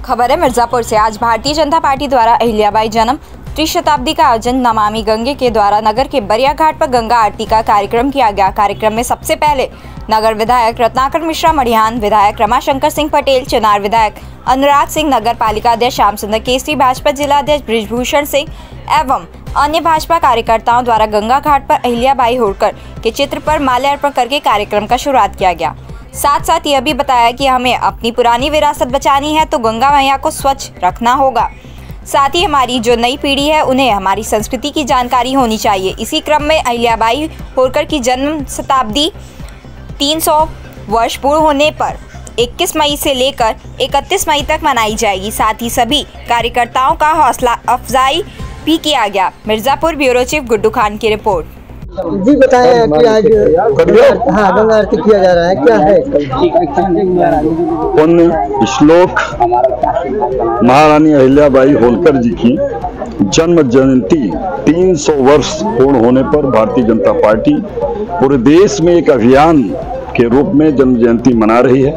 खबर है मिर्जापुर से। आज भारतीय जनता पार्टी द्वारा अहिल्याबाई जन्म त्रिशताब्दी का आयोजन नमामि गंगे के द्वारा नगर के बरिया घाट पर गंगा आरती का कार्यक्रम किया गया। कार्यक्रम में सबसे पहले नगर विधायक रत्नाकर मिश्रा मडिहान, विधायक रमाशंकर सिंह पटेल, चिनार विधायक अनुराग सिंह, नगर पालिका अध्यक्ष श्याम सुंदर केसरी, भाजपा जिला अध्यक्ष बृजभूषण सिंह एवं अन्य भाजपा कार्यकर्ताओं द्वारा गंगा घाट पर अहिल्याबाई होलकर के चित्र पर माल्यार्पण करके कार्यक्रम का शुरुआत किया गया। साथ साथ यह भी बताया कि हमें अपनी पुरानी विरासत बचानी है तो गंगा मैया को स्वच्छ रखना होगा। साथ ही हमारी जो नई पीढ़ी है उन्हें हमारी संस्कृति की जानकारी होनी चाहिए। इसी क्रम में अहिल्याबाई होलकर की जन्म शताब्दी 300 वर्ष पूर्ण होने पर 21 मई से लेकर 31 मई तक मनाई जाएगी। साथ ही सभी कार्यकर्ताओं का हौसला अफजाई भी किया गया। मिर्जापुर ब्यूरो चीफ गुड्डू खान की रिपोर्ट। जी बताएं कि आज गंगा आरती किया जा रहा है, क्या है? पुण्य श्लोक महारानी अहिल्याबाई होलकर जी की जन्म जयंती 300 वर्ष पूर्ण होने पर भारतीय जनता पार्टी पूरे देश में एक अभियान के रूप में जन्म जयंती मना रही है।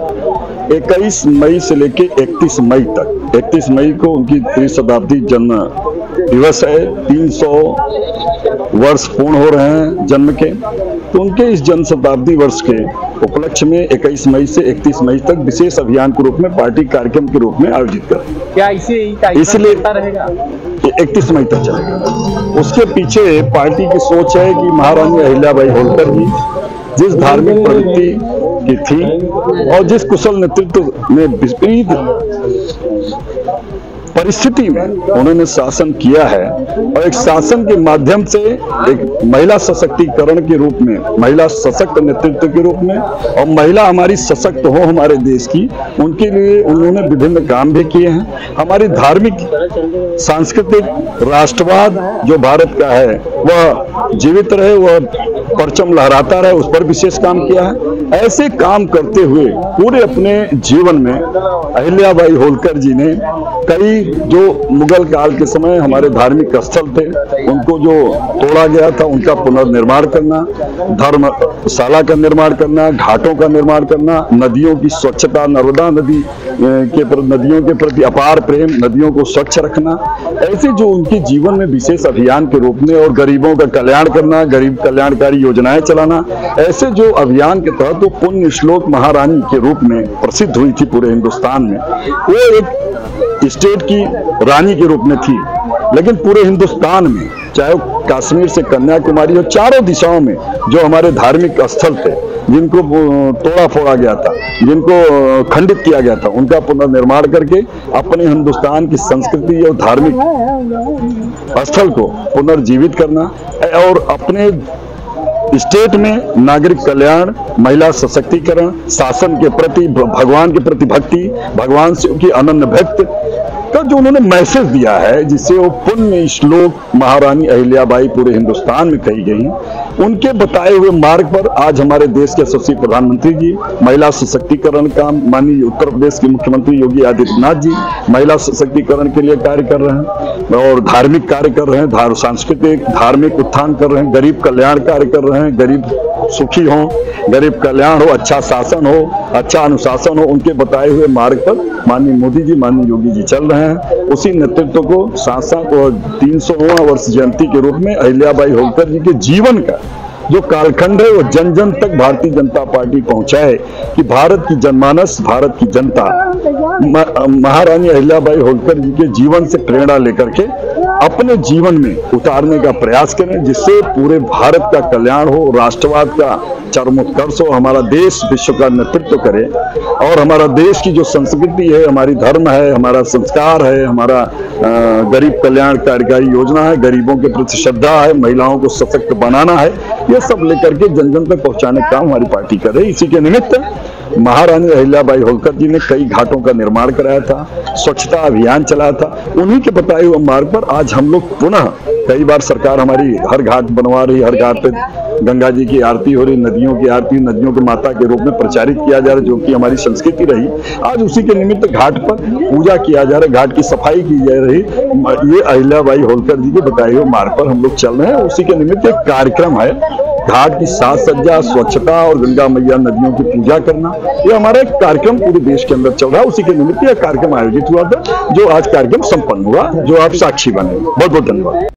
21 मई से लेकर 31 मई तक, 31 मई को उनकी त्रिशताब्दी जन्म दिवस है। 300 वर्ष पूर्ण हो रहे हैं जन्म के, तो उनके इस जन्म शताब्दी वर्ष के उपलक्ष्य में 21 मई से 31 मई तक विशेष अभियान के रूप में पार्टी कार्यक्रम के रूप में आयोजित करें। क्या इसलिए 31 मई तक चलेगा। उसके पीछे पार्टी की सोच है कि महारानी अहिल्याबाई होलकर जी जिस धार्मिक प्रवृत्ति की थी और जिस कुशल नेतृत्व में विपरीत परिस्थिति में उन्होंने शासन किया है और एक शासन के माध्यम से एक महिला सशक्तिकरण के रूप में, महिला सशक्त नेतृत्व के रूप में और महिला हमारी सशक्त हो हमारे देश की, उनके लिए उन्होंने विभिन्न काम भी किए हैं। हमारी धार्मिक सांस्कृतिक राष्ट्रवाद जो भारत का है वह जीवित रहे, वह परचम लहराता रहे, उस पर विशेष काम किया है। ऐसे काम करते हुए पूरे अपने जीवन में अहिल्याबाई होलकर जी ने कई जो मुगल काल के समय हमारे धार्मिक स्थल थे उनको जो तोड़ा गया था उनका पुनर्निर्माण करना, धर्मशाला का निर्माण करना, घाटों का निर्माण करना, नदियों की स्वच्छता, नर्मदा नदी नदियों के प्रति अपार प्रेम, नदियों को स्वच्छ रखना, ऐसे जो उनके जीवन में विशेष अभियान के रूप में, और गरीबों का कल्याण करना, गरीब कल्याणकारी योजनाएं चलाना, ऐसे जो अभियान के तहत वो पुण्य श्लोक महारानी के रूप में प्रसिद्ध हुई थी पूरे हिंदुस्तान में। वो एक स्टेट की रानी के रूप में थी, लेकिन पूरे हिंदुस्तान में चाहे कश्मीर से कन्याकुमारी और चारों दिशाओं में जो हमारे धार्मिक स्थल थे जिनको तोड़ा फोड़ा गया था, जिनको खंडित किया गया था, उनका पुनर्निर्माण करके अपने हिंदुस्तान की संस्कृति और धार्मिक स्थल को पुनर्जीवित करना और अपने स्टेट में नागरिक कल्याण, महिला सशक्तिकरण, शासन के प्रति, भगवान के प्रति भक्ति, भगवान से उनकी अनन्य भक्त का जो उन्होंने मैसेज दिया है, जिससे वो पुण्य श्लोक महारानी अहिल्याबाई पूरे हिंदुस्तान में कही गई, उनके बताए हुए मार्ग पर आज हमारे देश के यशस्वी प्रधानमंत्री जी महिला सशक्तिकरण का, माननीय उत्तर प्रदेश के मुख्यमंत्री योगी आदित्यनाथ जी महिला सशक्तिकरण के लिए कार्य कर रहे हैं और धार्मिक कार्य कर रहे हैं, सांस्कृतिक धार्मिक उत्थान कर रहे हैं, गरीब कल्याण कार्य कर रहे हैं, गरीब सुखी हो, गरीब कल्याण हो, अच्छा शासन हो, अच्छा अनुशासन हो, उनके बताए हुए मार्ग पर माननीय मोदी जी, माननीय योगी जी चल रहे हैं। उसी नेतृत्व को साथ साथ 300वां वर्ष जयंती के रूप में अहिल्याबाई होलकर जी के जीवन का जो कालखंड है वो जन जन तक भारतीय जनता पार्टी पहुंचाए कि भारत की जनमानस, भारत की जनता महारानी अहिल्याबाई होलकर जी के जीवन से प्रेरणा लेकर के अपने जीवन में उतारने का प्रयास करें, जिससे पूरे भारत का कल्याण हो, राष्ट्रवाद का चरमोत्कर्ष हो, हमारा देश विश्व का नेतृत्व करे और हमारा देश की जो संस्कृति है, हमारी धर्म है, हमारा संस्कार है, हमारा गरीब कल्याण कार्यकारी योजना है, गरीबों के प्रति श्रद्धा है, महिलाओं को सशक्त बनाना है, ये सब लेकर के जन जन तक पहुंचाने का काम हमारी पार्टी कर रही है। इसी के निमित्त महारानी अहिल्याबाई होलकर जी ने कई घाटों का निर्माण कराया था, स्वच्छता अभियान चलाया था, उन्हीं के बताए हुए मार्ग पर आज हम लोग पुनः, कई बार सरकार हमारी हर घाट बनवा रही, हर घाट पे गंगा जी की आरती हो रही, नदियों की आरती, नदियों के माता के रूप में प्रचारित किया जा रहा है, जो कि हमारी संस्कृति रही। आज उसी के निमित्त घाट पर पूजा किया जा रहा है, घाट की सफाई की जा रही। ये अहिल्याबाई होलकर जी के बताए हुए मार्ग पर हम लोग चल रहे हैं। उसी के निमित्त एक कार्यक्रम है घाट की साज सज्जा, स्वच्छता और गंगा मैया नदियों की पूजा करना, ये हमारा एक कार्यक्रम पूरे देश के अंदर चल रहा है। उसी के निमित्त यह कार्यक्रम आयोजित हुआ था, जो आज कार्यक्रम संपन्न हुआ, जो आप साक्षी बने। बहुत बहुत धन्यवाद।